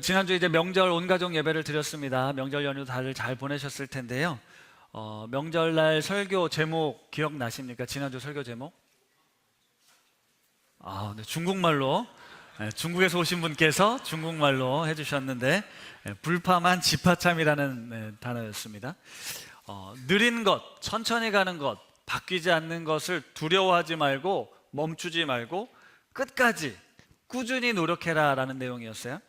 우리가 지난주에 이제 명절 온가족 예배를 드렸습니다. 명절 연휴 다들 잘 보내셨을 텐데요. 명절날 설교 제목 기억나십니까? 지난주 설교 제목? 네, 중국말로, 중국에서 오신 분께서 중국말로 해주셨는데, 불파만 지파참이라는 단어였습니다. 느린 것, 천천히 가는 것, 바뀌지 않는 것을 두려워하지 말고 멈추지 말고 끝까지 꾸준히 노력해라 라는 내용이었어요.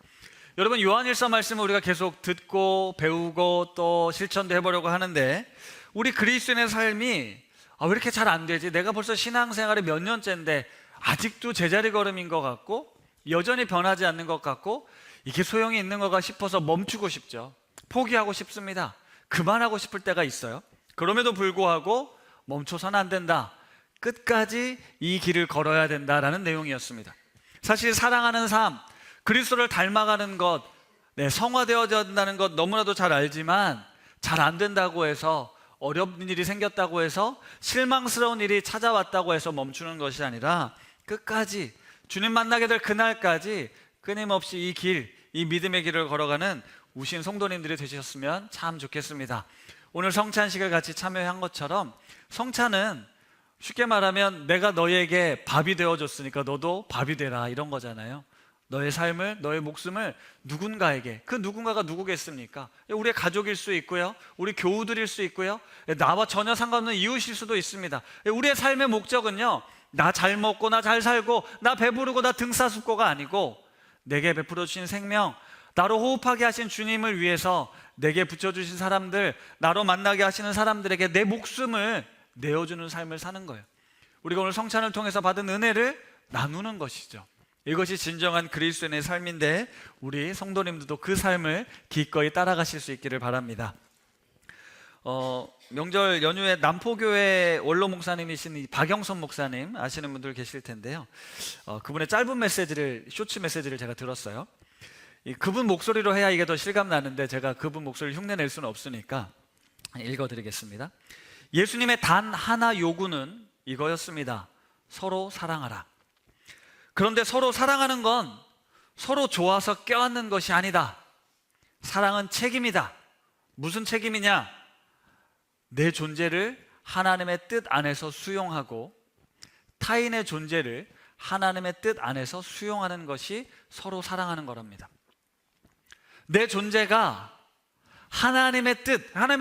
여러분, 요한일서 말씀을 우리가 계속 듣고 배우고 또 실천도 해보려고 하는데, 우리 그리스도인의 삶이 왜 이렇게 잘 안 되지? 내가 벌써 신앙생활이 몇 년째인데 아직도 제자리 걸음인 것 같고 여전히 변하지 않는 것 같고 이게 소용이 있는 거가 싶어서 멈추고 싶죠. 포기하고 싶습니다. 그만하고 싶을 때가 있어요. 그럼에도 불구하고 멈춰서는 안 된다. 끝까지 이 길을 걸어야 된다라는 내용이었습니다. 사실 사랑하는 삶, 그리스도를 닮아가는 것, 성화되어야 된다는 것 너무나도 잘 알지만 잘 안 된다고 해서, 어려운 일이 생겼다고 해서, 실망스러운 일이 찾아왔다고 해서 멈추는 것이 아니라 끝까지 주님 만나게 될 그날까지 끊임없이 이 길, 이 믿음의 길을 걸어가는 우신 성도님들이 되셨으면 참 좋겠습니다. 오늘 성찬식을 같이 참여한 것처럼 성찬은 쉽게 말하면 내가 너에게 밥이 되어줬으니까 너도 밥이 되라 이런 거잖아요. 너의 삶을, 너의 목숨을 누군가에게, 그 누군가가 누구겠습니까? 우리의 가족일 수 있고요, 우리 교우들일 수 있고요, 나와 전혀 상관없는 이웃일 수도 있습니다. 우리의 삶의 목적은요, 나 잘 먹고 나 잘 살고 나 배부르고 나 등사숙고가 아니고 내게 베풀어 주신 생명, 나로 호흡하게 하신 주님을 위해서 내게 붙여주신 사람들, 나로 만나게 하시는 사람들에게 내 목숨을 내어주는 삶을 사는 거예요. 우리가 오늘 성찬을 통해서 받은 은혜를 나누는 것이죠. 이것이 진정한 그리스도인의 삶인데 우리 성도님들도 그 삶을 기꺼이 따라가실 수 있기를 바랍니다. 명절 연휴에 남포교회 원로 목사님이신 이 박영선 목사님 아시는 분들 계실 텐데요. 그분의 짧은 메시지를, 쇼츠 메시지를 제가 들었어요. 그분 목소리로 해야 이게 더 실감 나는데 제가 그분 목소리를 흉내낼 수는 없으니까 읽어드리겠습니다. 예수님의 단 하나 요구는 이거였습니다. 서로 사랑하라. 그런데 서로 사랑하는 건 서로 좋아서 껴안는 것이 아니다. 사랑은 책임이다. 무슨 책임이냐? 내 존재를 하나님의 뜻 안에서 수용하고 타인의 존재를 하나님의 뜻 안에서 수용하는 것이 서로 사랑하는 거랍니다. 내 존재가 하나님의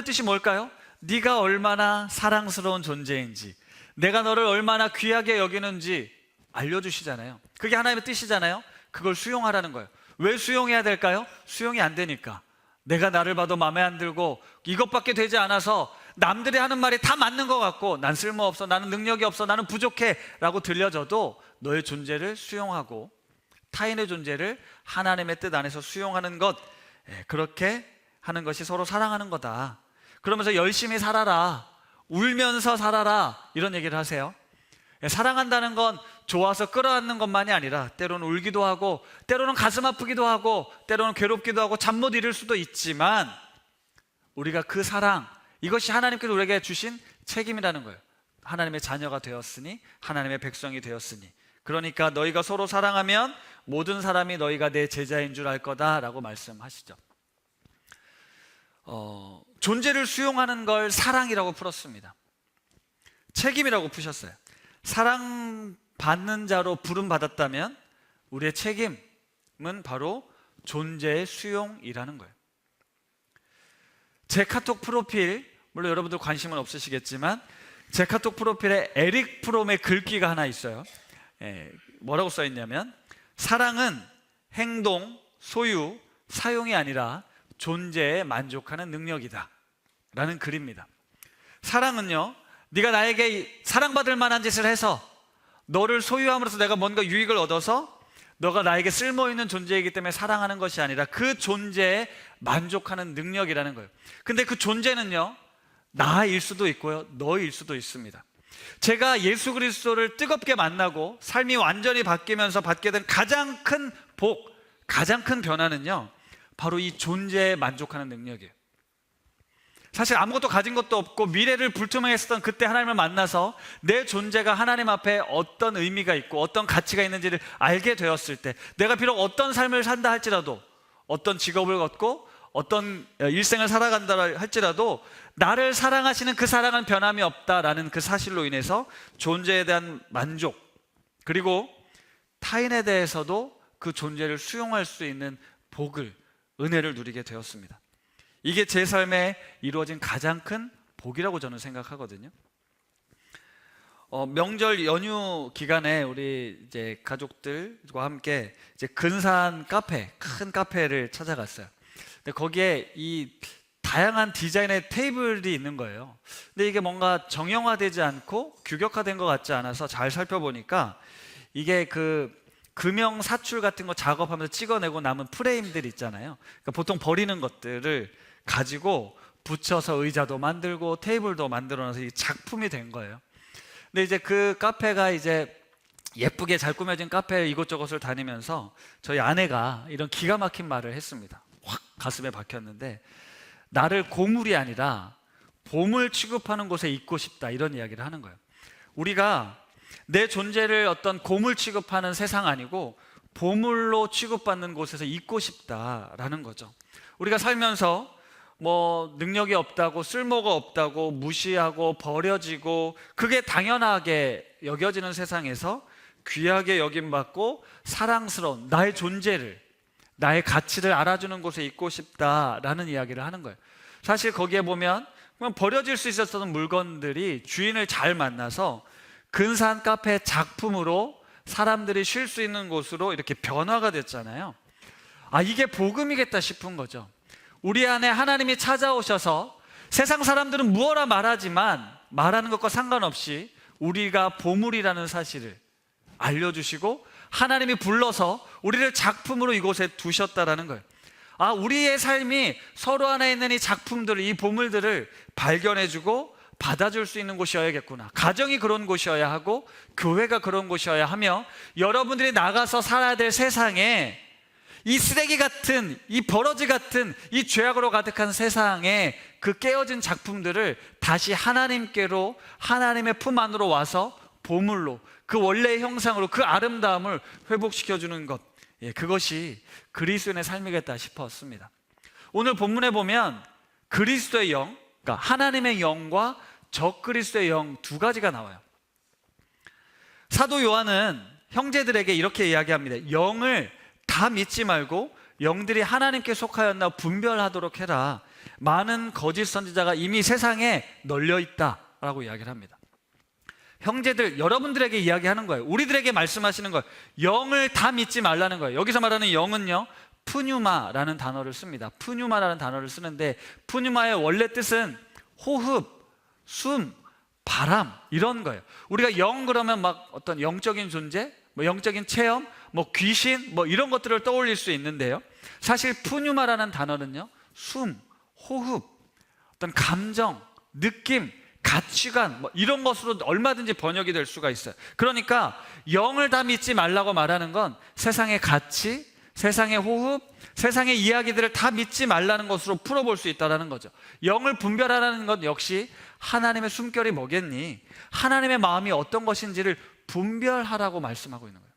뜻이 뭘까요? 네가 얼마나 사랑스러운 존재인지, 내가 너를 얼마나 귀하게 여기는지 알려주시잖아요. 그게 하나님의 뜻이잖아요. 그걸 수용하라는 거예요. 왜 수용해야 될까요? 수용이 안 되니까. 내가 나를 봐도 마음에 안 들고 이것밖에 되지 않아서 남들이 하는 말이 다 맞는 것 같고 난 쓸모없어, 나는 능력이 없어, 나는 부족해 라고 들려져도 너의 존재를 수용하고 타인의 존재를 하나님의 뜻 안에서 수용하는 것, 그렇게 하는 것이 서로 사랑하는 거다. 그러면서 열심히 살아라, 울면서 살아라 이런 얘기를 하세요. 사랑한다는 건 좋아서 끌어안는 것만이 아니라 때로는 울기도 하고 때로는 가슴 아프기도 하고 때로는 괴롭기도 하고 잠 못 이룰 수도 있지만 우리가 그 사랑, 이것이 하나님께서 우리에게 주신 책임이라는 거예요. 하나님의 자녀가 되었으니, 하나님의 백성이 되었으니, 그러니까 너희가 서로 사랑하면 모든 사람이 너희가 내 제자인 줄 알 거다라고 말씀하시죠. 존재를 수용하는 걸 사랑이라고 풀었습니다. 책임이라고 푸셨어요. 사랑받는 자로 부름받았다면 우리의 책임은 바로 존재의 수용이라는 거예요. 제 카톡 프로필, 물론 여러분들 관심은 없으시겠지만 제 카톡 프로필에 에릭 프롬의 글귀가 하나 있어요. 뭐라고 써있냐면, 사랑은 행동, 소유, 사용이 아니라 존재에 만족하는 능력이다 라는 글입니다. 사랑은요, 네가 나에게 사랑받을 만한 짓을 해서 너를 소유함으로써 내가 뭔가 유익을 얻어서 너가 나에게 쓸모있는 존재이기 때문에 사랑하는 것이 아니라 그 존재에 만족하는 능력이라는 거예요. 근데 그 존재는요, 나일 수도 있고요, 너일 수도 있습니다. 제가 예수 그리스도를 뜨겁게 만나고 삶이 완전히 바뀌면서 받게 된 가장 큰 복, 가장 큰 변화는요, 바로 이 존재에 만족하는 능력이에요. 사실 아무것도 가진 것도 없고 미래를 불투명했었던 그때 하나님을 만나서 내 존재가 하나님 앞에 어떤 의미가 있고 어떤 가치가 있는지를 알게 되었을 때, 내가 비록 어떤 삶을 산다 할지라도 어떤 직업을 갖고 어떤 일생을 살아간다 할지라도 나를 사랑하시는 그 사랑은 변함이 없다라는 그 사실로 인해서 존재에 대한 만족, 그리고 타인에 대해서도 그 존재를 수용할 수 있는 복을, 은혜를 누리게 되었습니다. 이게 제 삶에 이루어진 가장 큰 복이라고 저는 생각하거든요. 명절 연휴 기간에 우리 이제 가족들과 함께 이제 근사한 카페, 큰 카페를 찾아갔어요. 근데 거기에 이 다양한 디자인의 테이블이 있는 거예요. 근데 이게 뭔가 정형화되지 않고 규격화된 것 같지 않아서 잘 살펴보니까 이게 그 금형 사출 같은 거 작업하면서 찍어내고 남은 프레임들 있잖아요. 그러니까 보통 버리는 것들을 가지고 붙여서 의자도 만들고 테이블도 만들어놔서 이 작품이 된 거예요. 근데 이제 그 카페가 이제 예쁘게 잘 꾸며진 카페 이곳저곳을 다니면서 저희 아내가 이런 기가 막힌 말을 했습니다. 확 가슴에 박혔는데, 나를 고물이 아니라 보물 취급하는 곳에 있고 싶다, 이런 이야기를 하는 거예요. 우리가 내 존재를 어떤 고물 취급하는 세상 아니고 보물로 취급받는 곳에서 있고 싶다라는 거죠. 우리가 살면서 뭐 능력이 없다고, 쓸모가 없다고 무시하고 버려지고 그게 당연하게 여겨지는 세상에서 귀하게 여김받고 사랑스러운 나의 존재를, 나의 가치를 알아주는 곳에 있고 싶다라는 이야기를 하는 거예요. 사실 거기에 보면 그냥 버려질 수 있었던 물건들이 주인을 잘 만나서 근사한 카페 작품으로 사람들이 쉴 수 있는 곳으로 이렇게 변화가 됐잖아요. 이게 복음이겠다 싶은 거죠. 우리 안에 하나님이 찾아오셔서 세상 사람들은 무엇라 말하지만 말하는 것과 상관없이 우리가 보물이라는 사실을 알려주시고 하나님이 불러서 우리를 작품으로 이곳에 두셨다라는 거예요. 우리의 삶이 서로 안에 있는 이 작품들을, 이 보물들을 발견해주고 받아줄 수 있는 곳이어야겠구나. 가정이 그런 곳이어야 하고 교회가 그런 곳이어야 하며, 여러분들이 나가서 살아야 될 세상에 이 쓰레기 같은, 이 버러지 같은, 이 죄악으로 가득한 세상에 그 깨어진 작품들을 다시 하나님께로, 하나님의 품 안으로 와서 보물로, 그 원래의 형상으로 그 아름다움을 회복시켜주는 것, 그것이 그리스도인의 삶이겠다 싶었습니다. 오늘 본문에 보면 그리스도의 영, 그러니까 하나님의 영과 적그리스도의 영 두 가지가 나와요. 사도 요한은 형제들에게 이렇게 이야기합니다. 영을 다 믿지 말고 영들이 하나님께 속하였나 분별하도록 해라. 많은 거짓 선지자가 이미 세상에 널려 있다라고 이야기를 합니다. 형제들, 여러분들에게 이야기하는 거예요. 우리들에게 말씀하시는 거예요. 영을 다 믿지 말라는 거예요. 여기서 말하는 영은요, 푸뉴마라는 단어를 씁니다. 푸뉴마라는 단어를 쓰는데, 푸뉴마의 원래 뜻은 호흡, 숨, 바람, 이런 거예요. 우리가 영 그러면 막 어떤 영적인 존재, 뭐 영적인 체험, 뭐 귀신, 뭐 이런 것들을 떠올릴 수 있는데요, 사실 푸뉴마라는 단어는요, 숨, 호흡, 어떤 감정, 느낌, 가치관, 뭐 이런 것으로 얼마든지 번역이 될 수가 있어요. 그러니까 영을 다 믿지 말라고 말하는 건 세상의 가치, 세상의 호흡, 세상의 이야기들을 다 믿지 말라는 것으로 풀어볼 수 있다는 거죠. 영을 분별하라는 것 역시 하나님의 숨결이 뭐겠니? 하나님의 마음이 어떤 것인지를 분별하라고 말씀하고 있는 거예요.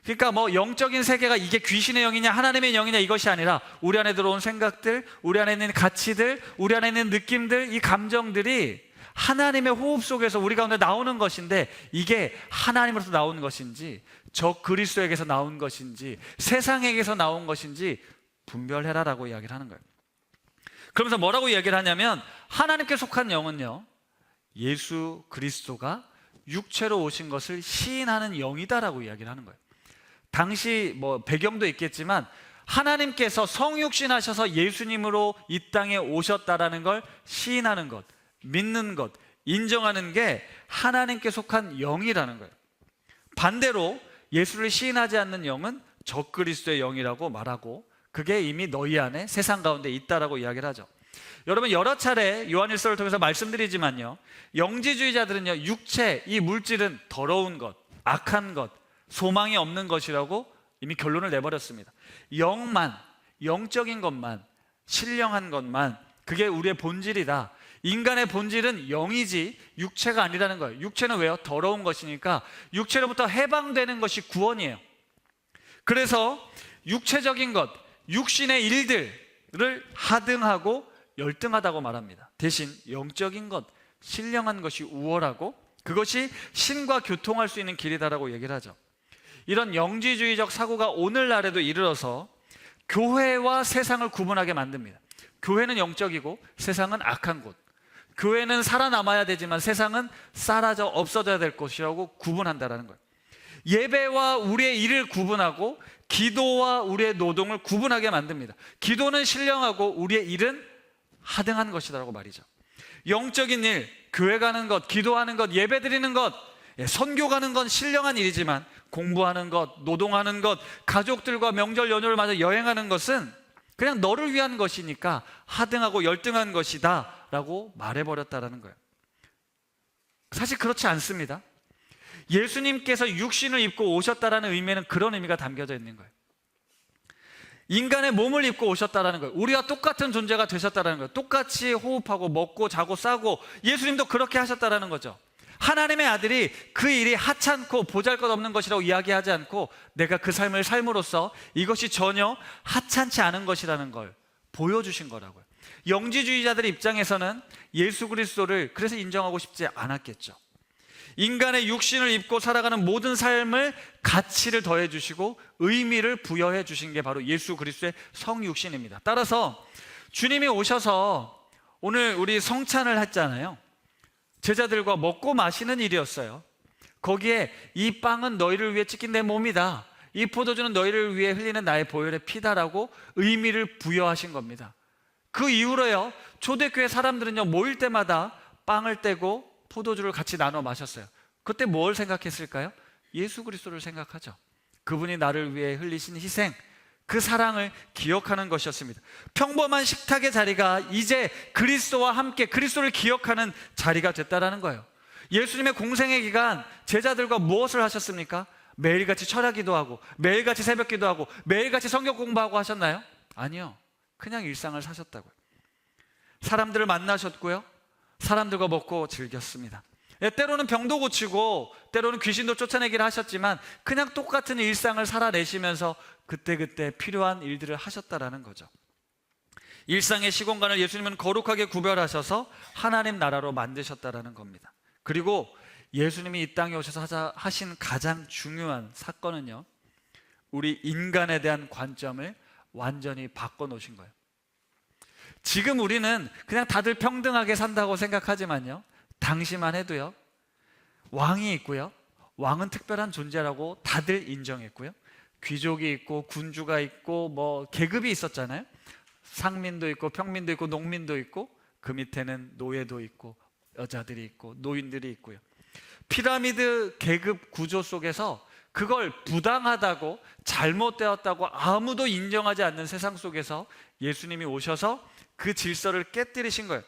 그러니까 뭐 영적인 세계가 이게 귀신의 영이냐 하나님의 영이냐 이것이 아니라 우리 안에 들어온 생각들, 우리 안에 있는 가치들, 우리 안에 있는 느낌들, 이 감정들이 하나님의 호흡 속에서 우리 가운데 나오는 것인데, 이게 하나님으로서 나온 것인지 적 그리스도에게서 나온 것인지 세상에게서 나온 것인지 분별해라라고 이야기를 하는 거예요. 그러면서 뭐라고 이야기를 하냐면, 하나님께 속한 영은요, 예수 그리스도가 육체로 오신 것을 시인하는 영이다라고 이야기를 하는 거예요. 당시 뭐 배경도 있겠지만 하나님께서 성육신하셔서 예수님으로 이 땅에 오셨다라는 걸 시인하는 것, 믿는 것, 인정하는 게 하나님께 속한 영이라는 거예요. 반대로 예수를 시인하지 않는 영은 적그리스도의 영이라고 말하고, 그게 이미 너희 안에 세상 가운데 있다라고 이야기를 하죠. 여러분, 여러 차례 요한일서를 통해서 말씀드리지만요, 영지주의자들은요, 육체, 이 물질은 더러운 것, 악한 것, 소망이 없는 것이라고 이미 결론을 내버렸습니다. 영만, 영적인 것만, 신령한 것만, 그게 우리의 본질이다. 인간의 본질은 영이지 육체가 아니라는 거예요. 육체는 왜요? 더러운 것이니까 육체로부터 해방되는 것이 구원이에요. 그래서 육체적인 것, 육신의 일들을 하등하고 열등하다고 말합니다. 대신 영적인 것, 신령한 것이 우월하고 그것이 신과 교통할 수 있는 길이다라고 얘기를 하죠. 이런 영지주의적 사고가 오늘날에도 이르러서 교회와 세상을 구분하게 만듭니다. 교회는 영적이고 세상은 악한 곳, 교회는 살아남아야 되지만 세상은 사라져 없어져야 될 것이라고 구분한다라는 거예요. 예배와 우리의 일을 구분하고 기도와 우리의 노동을 구분하게 만듭니다. 기도는 신령하고 우리의 일은 하등한 것이라고 말이죠. 영적인 일, 교회 가는 것, 기도하는 것, 예배 드리는 것, 선교 가는 건 신령한 일이지만 공부하는 것, 노동하는 것, 가족들과 명절 연휴를 맞아 여행하는 것은 그냥 너를 위한 것이니까 하등하고 열등한 것이다 라고 말해버렸다라는 거예요. 사실 그렇지 않습니다. 예수님께서 육신을 입고 오셨다라는 의미에는 그런 의미가 담겨져 있는 거예요. 인간의 몸을 입고 오셨다라는 거예요. 우리와 똑같은 존재가 되셨다라는 거예요. 똑같이 호흡하고 먹고 자고 싸고 예수님도 그렇게 하셨다라는 거죠. 하나님의 아들이 그 일이 하찮고 보잘것없는 것이라고 이야기하지 않고 내가 그 삶을 삶으로써 이것이 전혀 하찮지 않은 것이라는 걸 보여주신 거라고요. 영지주의자들의 입장에서는 예수 그리스도를 그래서 인정하고 싶지 않았겠죠. 인간의 육신을 입고 살아가는 모든 삶을 가치를 더해 주시고 의미를 부여해 주신 게 바로 예수 그리스도의 성육신입니다. 따라서 주님이 오셔서 오늘 우리 성찬을 했잖아요. 제자들과 먹고 마시는 일이었어요. 거기에 이 빵은 너희를 위해 찢긴 내 몸이다, 이 포도주는 너희를 위해 흘리는 나의 보혈의 피다라고 의미를 부여하신 겁니다. 그 이후로요, 초대교회 사람들은요 모일 때마다 빵을 떼고 포도주를 같이 나눠 마셨어요. 그때 뭘 생각했을까요? 예수 그리스도를 생각하죠. 그분이 나를 위해 흘리신 희생, 그 사랑을 기억하는 것이었습니다. 평범한 식탁의 자리가 이제 그리스도와 함께 그리스도를 기억하는 자리가 됐다라는 거예요. 예수님의 공생의 기간 제자들과 무엇을 하셨습니까? 매일같이 철야 기도하고 매일같이 새벽 기도하고 매일같이 성경 공부하고 하셨나요? 아니요. 그냥 일상을 사셨다고요. 사람들을 만나셨고요, 사람들과 먹고 즐겼습니다. 때로는 병도 고치고 때로는 귀신도 쫓아내기를 하셨지만 그냥 똑같은 일상을 살아내시면서 그때그때 필요한 일들을 하셨다라는 거죠. 일상의 시공간을 예수님은 거룩하게 구별하셔서 하나님 나라로 만드셨다라는 겁니다. 그리고 예수님이 이 땅에 오셔서 하신 가장 중요한 사건은요, 우리 인간에 대한 관점을 완전히 바꿔놓으신 거예요. 지금 우리는 그냥 다들 평등하게 산다고 생각하지만요, 당시만 해도요, 왕이 있고요, 왕은 특별한 존재라고 다들 인정했고요, 귀족이 있고 군주가 있고 뭐 계급이 있었잖아요. 상민도 있고 평민도 있고 농민도 있고 그 밑에는 노예도 있고 여자들이 있고 노인들이 있고요. 피라미드 계급 구조 속에서 그걸 부당하다고 잘못되었다고 아무도 인정하지 않는 세상 속에서 예수님이 오셔서 그 질서를 깨뜨리신 거예요.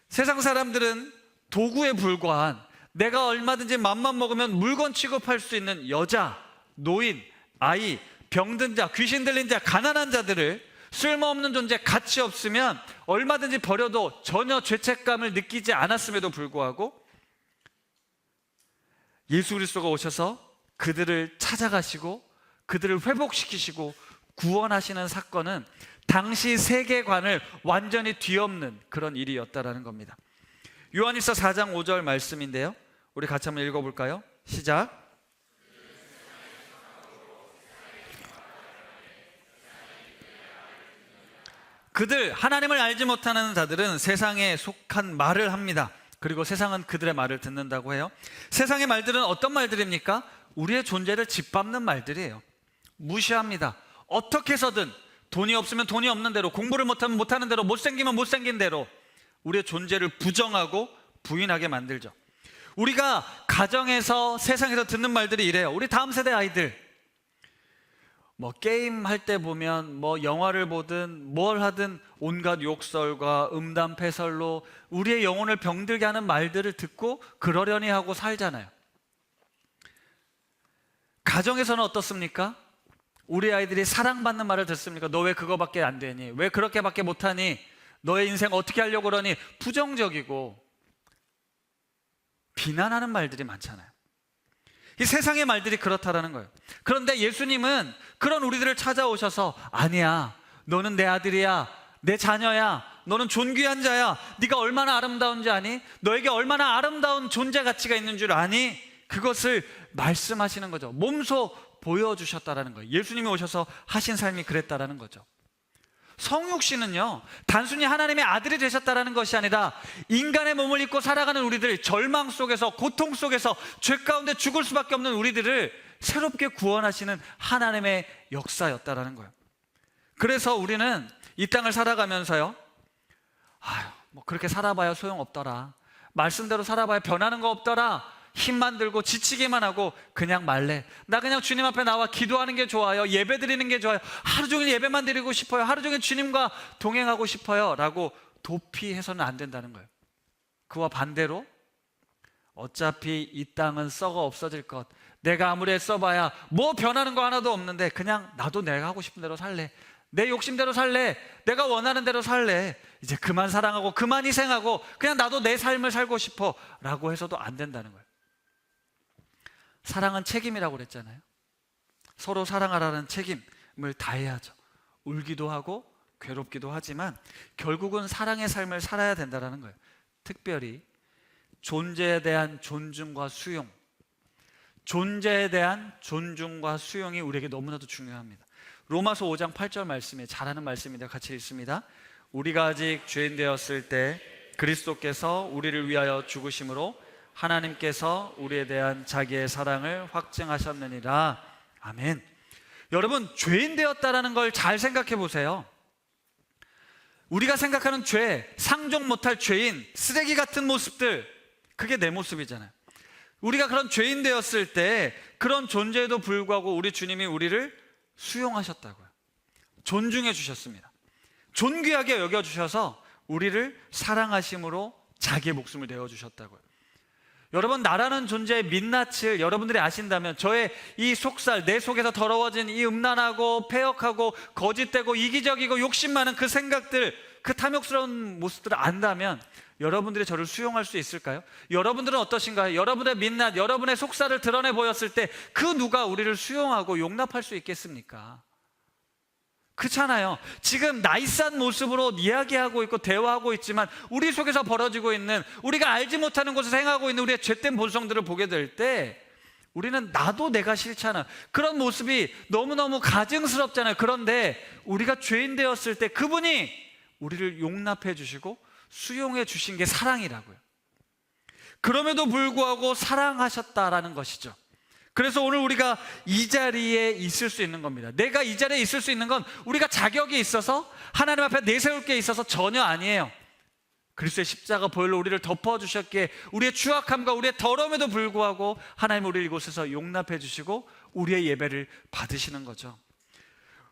세상 사람들은 도구에 불과한, 내가 얼마든지 맘만 먹으면 물건 취급할 수 있는 여자, 노인, 아이, 병든 자, 귀신 들린 자, 가난한 자들을 쓸모없는 존재, 가치 없으면 얼마든지 버려도 전혀 죄책감을 느끼지 않았음에도 불구하고 예수 그리스도가 오셔서 그들을 찾아가시고 그들을 회복시키시고 구원하시는 사건은 당시 세계관을 완전히 뒤엎는 그런 일이었다라는 겁니다. 요한일서 4장 5절 말씀인데요, 우리 같이 한번 읽어볼까요? 시작. 그들, 하나님을 알지 못하는 자들은 세상에 속한 말을 합니다. 그리고 세상은 그들의 말을 듣는다고 해요. 세상의 말들은 어떤 말들입니까? 우리의 존재를 짓밟는 말들이에요. 무시합니다. 어떻게 해서든 돈이 없으면 돈이 없는 대로, 공부를 못하면 못하는 대로, 못생기면 못생긴 대로 우리의 존재를 부정하고 부인하게 만들죠. 우리가 가정에서, 세상에서 듣는 말들이 이래요. 우리 다음 세대 아이들 뭐 게임 할 때 보면 뭐 영화를 보든 뭘 하든 온갖 욕설과 음담패설로 우리의 영혼을 병들게 하는 말들을 듣고 그러려니 하고 살잖아요. 가정에서는 어떻습니까? 우리 아이들이 사랑받는 말을 듣습니까? 너 왜 그거밖에 안 되니? 왜 그렇게밖에 못하니? 너의 인생 어떻게 하려고 그러니? 부정적이고 비난하는 말들이 많잖아요. 이 세상의 말들이 그렇다라는 거예요. 그런데 예수님은 그런 우리들을 찾아오셔서 아니야, 너는 내 아들이야, 내 자녀야, 너는 존귀한 자야, 네가 얼마나 아름다운지 아니? 너에게 얼마나 아름다운 존재 가치가 있는 줄 아니? 그것을 말씀하시는 거죠. 몸소 보여주셨다라는 거예요. 예수님이 오셔서 하신 삶이 그랬다라는 거죠. 성육신은요, 단순히 하나님의 아들이 되셨다라는 것이 아니라 인간의 몸을 입고 살아가는 우리들, 절망 속에서, 고통 속에서, 죄 가운데 죽을 수밖에 없는 우리들을 새롭게 구원하시는 하나님의 역사였다라는 거예요. 그래서 우리는 이 땅을 살아가면서요, 뭐 그렇게 살아봐야 소용없더라, 말씀대로 살아봐야 변하는 거 없더라, 힘만 들고 지치기만 하고 그냥 말래, 나 그냥 주님 앞에 나와 기도하는 게 좋아요, 예배 드리는 게 좋아요, 하루 종일 예배만 드리고 싶어요, 하루 종일 주님과 동행하고 싶어요 라고 도피해서는 안 된다는 거예요. 그와 반대로 어차피 이 땅은 썩어 없어질 것, 내가 아무리 애써봐야 뭐 변하는 거 하나도 없는데 그냥 나도 내가 하고 싶은 대로 살래, 내 욕심대로 살래, 내가 원하는 대로 살래, 이제 그만 사랑하고 그만 희생하고 그냥 나도 내 삶을 살고 싶어 라고 해서도 안 된다는 거예요. 사랑은 책임이라고 그랬잖아요. 서로 사랑하라는 책임을 다해야죠. 울기도 하고 괴롭기도 하지만 결국은 사랑의 삶을 살아야 된다는 거예요. 특별히 존재에 대한 존중과 수용, 존재에 대한 존중과 수용이 우리에게 너무나도 중요합니다. 로마서 5장 8절 말씀에 잘 아는 말씀인데 같이 읽습니다. 우리가 아직 죄인 되었을 때 그리스도께서 우리를 위하여 죽으심으로 하나님께서 우리에 대한 자기의 사랑을 확증하셨느니라. 아멘. 여러분, 죄인 되었다라는 걸 잘 생각해 보세요. 우리가 생각하는 죄, 상종 못할 죄인, 쓰레기 같은 모습들, 그게 내 모습이잖아요. 우리가 그런 죄인 되었을 때 그런 존재에도 불구하고 우리 주님이 우리를 수용하셨다고요. 존중해 주셨습니다. 존귀하게 여겨주셔서 우리를 사랑하심으로 자기의 목숨을 내어주셨다고요. 여러분, 나라는 존재의 민낯을 여러분들이 아신다면 저의 이 속살, 내 속에서 더러워진 이 음란하고 폐역하고 거짓되고 이기적이고 욕심 많은 그 생각들, 그 탐욕스러운 모습들을 안다면 여러분들이 저를 수용할 수 있을까요? 여러분들은 어떠신가요? 여러분의 민낯, 여러분의 속살을 드러내 보였을 때 그 누가 우리를 수용하고 용납할 수 있겠습니까? 그렇잖아요. 지금 나이스한 모습으로 이야기하고 있고 대화하고 있지만 우리 속에서 벌어지고 있는, 우리가 알지 못하는 곳에서 행하고 있는 우리의 죄된 본성들을 보게 될 때 우리는 나도 내가 싫잖아, 그런 모습이 너무너무 가증스럽잖아요. 그런데 우리가 죄인 되었을 때 그분이 우리를 용납해 주시고 수용해 주신 게 사랑이라고요. 그럼에도 불구하고 사랑하셨다라는 것이죠. 그래서 오늘 우리가 이 자리에 있을 수 있는 겁니다. 내가 이 자리에 있을 수 있는 건 우리가 자격이 있어서 하나님 앞에 내세울 게 있어서 전혀 아니에요. 그리스도의 십자가 보혈로 우리를 덮어주셨기에 우리의 추악함과 우리의 더러움에도 불구하고 하나님 우리를 이곳에서 용납해 주시고 우리의 예배를 받으시는 거죠.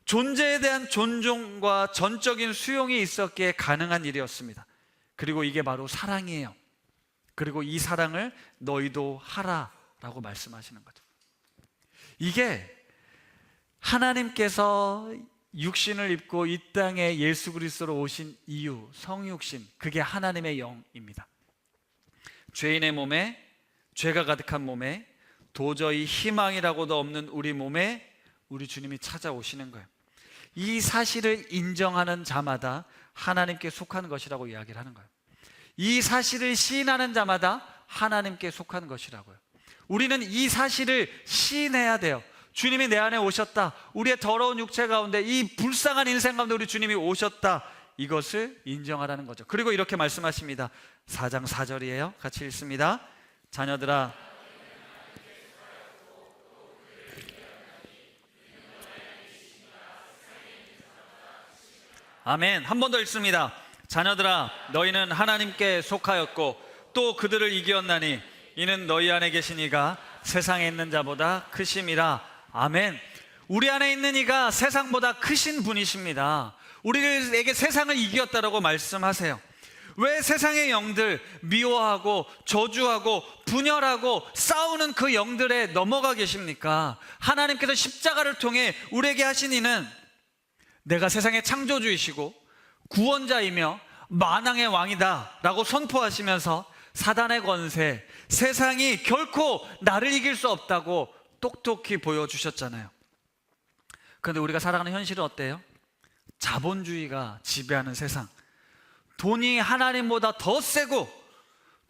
존재에 대한 존중과 전적인 수용이 있었기에 가능한 일이었습니다. 그리고 이게 바로 사랑이에요. 그리고 이 사랑을 너희도 하라 라고 말씀하시는 거죠. 이게 하나님께서 육신을 입고 이 땅에 예수 그리스도로 오신 이유, 성육신, 그게 하나님의 영입니다. 죄인의 몸에, 죄가 가득한 몸에, 도저히 희망이라고도 없는 우리 몸에 우리 주님이 찾아오시는 거예요. 이 사실을 인정하는 자마다 하나님께 속한 것이라고 이야기를 하는 거예요. 이 사실을 시인하는 자마다 하나님께 속한 것이라고요. 우리는 이 사실을 시인해야 돼요. 주님이 내 안에 오셨다, 우리의 더러운 육체 가운데, 이 불쌍한 인생 가운데 우리 주님이 오셨다, 이것을 인정하라는 거죠. 그리고 이렇게 말씀하십니다. 4장 4절이에요. 같이 읽습니다. 자녀들아, 아멘. 한 번 더 읽습니다. 자녀들아, 너희는 하나님께 속하였고 또 그들을 이기었나니 이는 너희 안에 계신 이가 세상에 있는 자보다 크심이라. 아멘. 우리 안에 있는 이가 세상보다 크신 분이십니다. 우리에게 세상을 이겼다라고 말씀하세요. 왜 세상의 영들, 미워하고 저주하고 분열하고 싸우는 그 영들에 넘어가 계십니까? 하나님께서 십자가를 통해 우리에게 하신 이는 내가 세상의 창조주이시고 구원자이며 만왕의 왕이다 라고 선포하시면서 사단의 권세, 세상이 결코 나를 이길 수 없다고 똑똑히 보여주셨잖아요. 그런데 우리가 살아가는 현실은 어때요? 자본주의가 지배하는 세상, 돈이 하나님보다 더 세고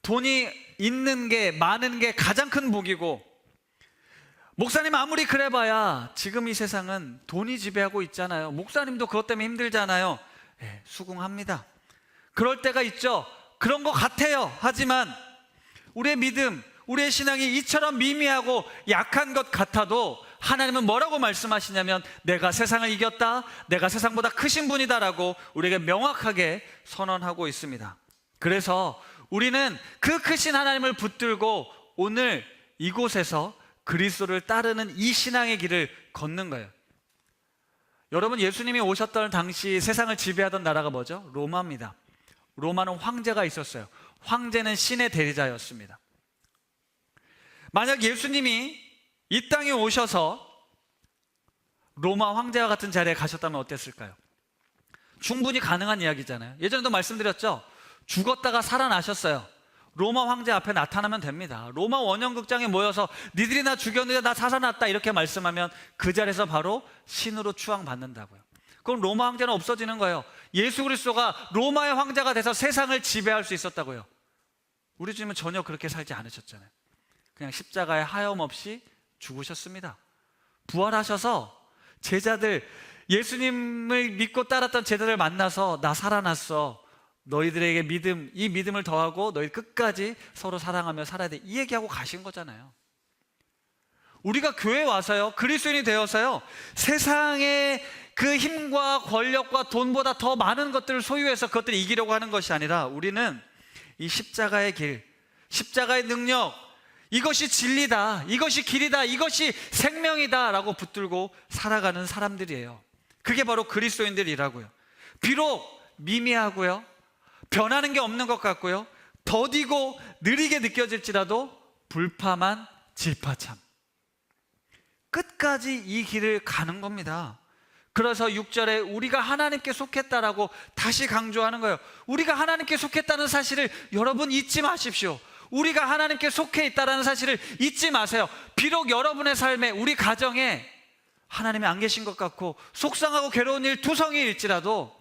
돈이 있는 게, 많은 게 가장 큰 복이고, 목사님 아무리 그래봐야 지금 이 세상은 돈이 지배하고 있잖아요. 목사님도 그것 때문에 힘들잖아요. 네, 수긍합니다. 그럴 때가 있죠. 그런 것 같아요. 하지만 우리의 믿음, 우리의 신앙이 이처럼 미미하고 약한 것 같아도 하나님은 뭐라고 말씀하시냐면 내가 세상을 이겼다, 내가 세상보다 크신 분이다라고 우리에게 명확하게 선언하고 있습니다. 그래서 우리는 그 크신 하나님을 붙들고 오늘 이곳에서 그리스도를 따르는 이 신앙의 길을 걷는 거예요. 여러분, 예수님이 오셨던 당시 세상을 지배하던 나라가 뭐죠? 로마입니다. 로마는 황제가 있었어요. 황제는 신의 대리자였습니다. 만약 예수님이 이 땅에 오셔서 로마 황제와 같은 자리에 가셨다면 어땠을까요? 충분히 가능한 이야기잖아요. 예전에도 말씀드렸죠? 죽었다가 살아나셨어요. 로마 황제 앞에 나타나면 됩니다. 로마 원형극장에 모여서 니들이 나 죽였는데 나 살아났다 이렇게 말씀하면 그 자리에서 바로 신으로 추앙받는다고요. 그럼 로마 황제는 없어지는 거예요. 예수 그리스도가 로마의 황제가 돼서 세상을 지배할 수 있었다고요. 우리 주님은 전혀 그렇게 살지 않으셨잖아요. 그냥 십자가에 하염없이 죽으셨습니다. 부활하셔서 제자들, 예수님을 믿고 따랐던 제자들 만나서 나 살아났어, 너희들에게 믿음, 이 믿음을 더하고 너희 끝까지 서로 사랑하며 살아야 돼, 이 얘기하고 가신 거잖아요. 우리가 교회에 와서요, 그리스도인이 되어서요, 세상의 그 힘과 권력과 돈보다 더 많은 것들을 소유해서 그것들을 이기려고 하는 것이 아니라 우리는 이 십자가의 길, 십자가의 능력, 이것이 진리다, 이것이 길이다, 이것이 생명이다 라고 붙들고 살아가는 사람들이에요. 그게 바로 그리스도인들이라고요. 비록 미미하고요, 변하는 게 없는 것 같고요, 더디고 느리게 느껴질지라도 불파만 질파참, 끝까지 이 길을 가는 겁니다. 그래서 6절에 우리가 하나님께 속했다라고 다시 강조하는 거예요. 우리가 하나님께 속했다는 사실을 여러분 잊지 마십시오. 우리가 하나님께 속해 있다는 사실을 잊지 마세요. 비록 여러분의 삶에, 우리 가정에 하나님이 안 계신 것 같고 속상하고 괴로운 일 투성이일지라도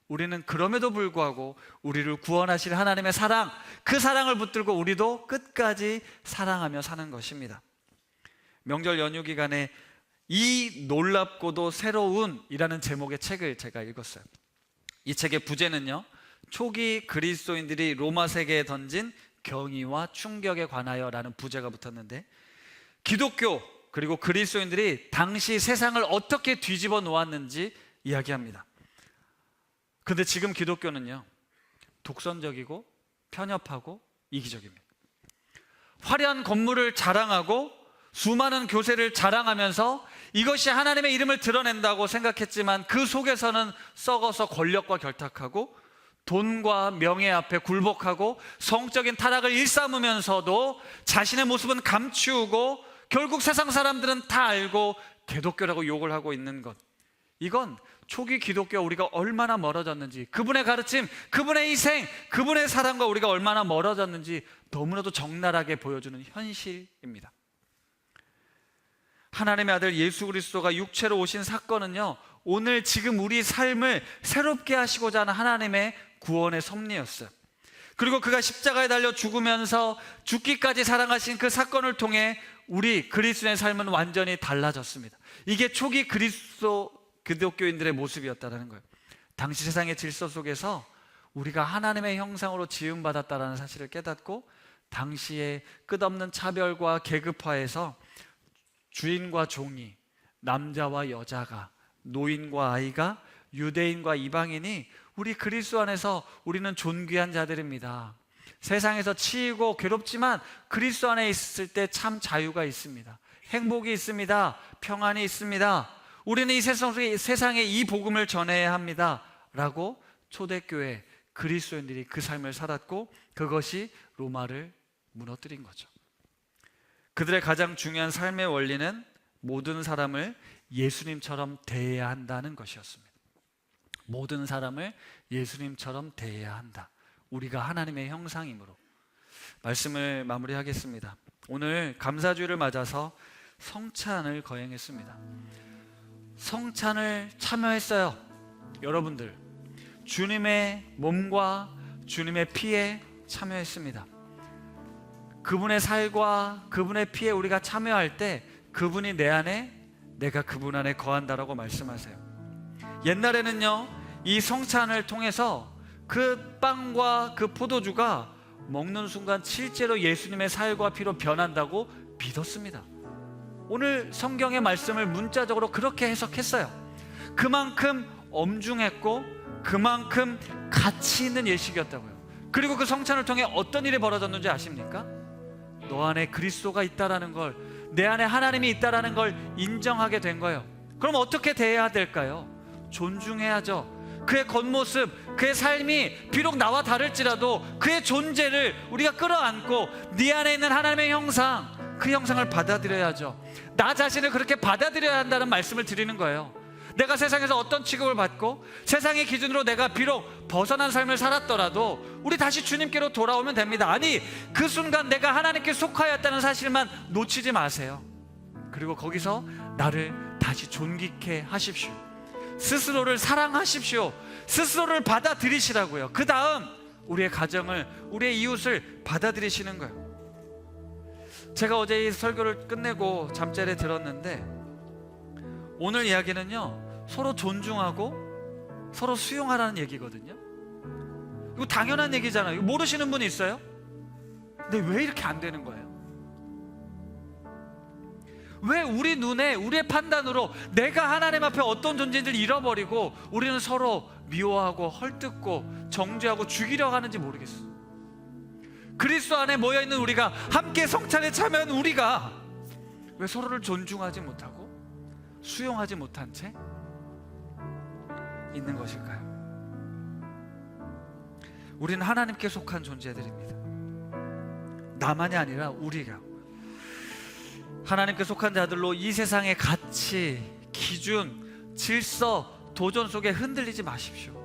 우리는 그럼에도 불구하고 우리를 구원하실 하나님의 사랑, 그 사랑을 붙들고 우리도 끝까지 사랑하며 사는 것입니다. 명절 연휴 기간에 이 놀랍고도 새로운 이라는 제목의 책을 제가 읽었어요. 이 책의 부제는요, 초기 그리스도인들이 로마 세계에 던진 경이와 충격에 관하여 라는 부제가 붙었는데, 기독교 그리고 그리스도인들이 당시 세상을 어떻게 뒤집어 놓았는지 이야기합니다. 그런데 지금 기독교는요, 독선적이고 편협하고 이기적입니다. 화려한 건물을 자랑하고 수많은 교세를 자랑하면서 이것이 하나님의 이름을 드러낸다고 생각했지만 그 속에서는 썩어서 권력과 결탁하고 돈과 명예 앞에 굴복하고 성적인 타락을 일삼으면서도 자신의 모습은 감추고 결국 세상 사람들은 다 알고 개독교라고 욕을 하고 있는 것, 이건 초기 기독교와 우리가 얼마나 멀어졌는지, 그분의 가르침, 그분의 희생, 그분의 사랑과 우리가 얼마나 멀어졌는지 너무나도 적나라하게 보여주는 현실입니다. 하나님의 아들 예수 그리스도가 육체로 오신 사건은요, 오늘 지금 우리 삶을 새롭게 하시고자 하는 하나님의 구원의 섭리였어요. 그리고 그가 십자가에 달려 죽으면서 죽기까지 사랑하신 그 사건을 통해 우리 그리스도의 삶은 완전히 달라졌습니다. 이게 초기 기독교인들의 모습이었다는 거예요. 당시 세상의 질서 속에서 우리가 하나님의 형상으로 지음받았다는 사실을 깨닫고 당시의 끝없는 차별과 계급화에서 주인과 종이, 남자와 여자가, 노인과 아이가, 유대인과 이방인이 우리 그리스도 안에서 우리는 존귀한 자들입니다. 세상에서 치이고 괴롭지만 그리스도 안에 있을 때 참 자유가 있습니다. 행복이 있습니다. 평안이 있습니다. 우리는 이 세상에 이 복음을 전해야 합니다 라고 초대교회 그리스도인들이 그 삶을 살았고, 그것이 로마를 무너뜨린 거죠. 그들의 가장 중요한 삶의 원리는 모든 사람을 예수님처럼 대해야 한다는 것이었습니다. 모든 사람을 예수님처럼 대해야 한다. 우리가 하나님의 형상이므로. 말씀을 마무리하겠습니다. 오늘 감사주일을 맞아서 성찬을 거행했습니다. 성찬을 참여했어요. 여러분들, 주님의 몸과 주님의 피에 참여했습니다. 그분의 살과 그분의 피에 우리가 참여할 때 그분이 내 안에, 내가 그분 안에 거한다라고 말씀하세요. 옛날에는요, 이 성찬을 통해서 그 빵과 그 포도주가 먹는 순간 실제로 예수님의 살과 피로 변한다고 믿었습니다. 오늘 성경의 말씀을 문자적으로 그렇게 해석했어요. 그만큼 엄중했고 그만큼 가치 있는 예식이었다고요. 그리고 그 성찬을 통해 어떤 일이 벌어졌는지 아십니까? 너 안에 그리스도가 있다라는 걸, 내 안에 하나님이 있다라는 걸 인정하게 된 거예요. 그럼 어떻게 대해야 될까요? 존중해야죠. 그의 겉모습, 그의 삶이 비록 나와 다를지라도 그의 존재를 우리가 끌어안고 네 안에 있는 하나님의 형상, 그 형상을 받아들여야죠. 나 자신을 그렇게 받아들여야 한다는 말씀을 드리는 거예요. 내가 세상에서 어떤 취급을 받고 세상의 기준으로 내가 비록 벗어난 삶을 살았더라도 우리 다시 주님께로 돌아오면 됩니다. 아니, 그 순간 내가 하나님께 속하였다는 사실만 놓치지 마세요. 그리고 거기서 나를 다시 존귀케 하십시오. 스스로를 사랑하십시오. 스스로를 받아들이시라고요. 그 다음 우리의 가정을, 우리의 이웃을 받아들이시는 거예요. 제가 어제 이 설교를 끝내고 잠자리에 들었는데, 오늘 이야기는요, 서로 존중하고 서로 수용하라는 얘기거든요. 이거 당연한 얘기잖아요. 이거 모르시는 분이 있어요? 근데 왜 이렇게 안 되는 거예요? 왜 우리 눈에, 우리의 판단으로 내가 하나님 앞에 어떤 존재인지를 잃어버리고 우리는 서로 미워하고 헐뜯고 정죄하고 죽이려고 하는지 모르겠어요. 그리스도 안에 모여있는 우리가, 함께 성찬에 참여한 우리가 왜 서로를 존중하지 못하고 수용하지 못한 채 있는 것일까요? 우리는 하나님께 속한 존재들입니다. 나만이 아니라 우리가 하나님께 속한 자들로 이 세상의 가치, 기준, 질서, 도전 속에 흔들리지 마십시오.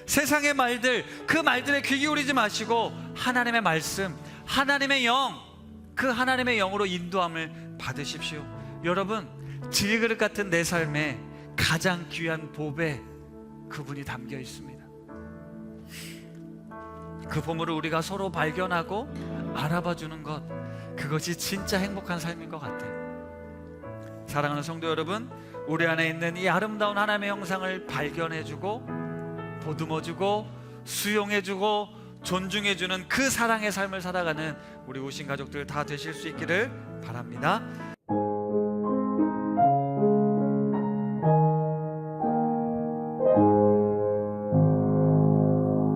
세상의 말들, 그 말들에 귀 기울이지 마시고 하나님의 말씀, 하나님의 영, 그 하나님의 영으로 인도함을 받으십시오. 여러분, 질그릇 같은 내 삶에 가장 귀한 보배, 그분이 담겨 있습니다. 그 보물을 우리가 서로 발견하고 알아봐 주는 것, 그것이 진짜 행복한 삶인 것 같아요. 사랑하는 성도 여러분, 우리 안에 있는 이 아름다운 하나님의 형상을 발견해주고 보듬어주고 수용해주고 존중해주는 그 사랑의 삶을 살아가는 우리 우신 가족들 다 되실 수 있기를 바랍니다.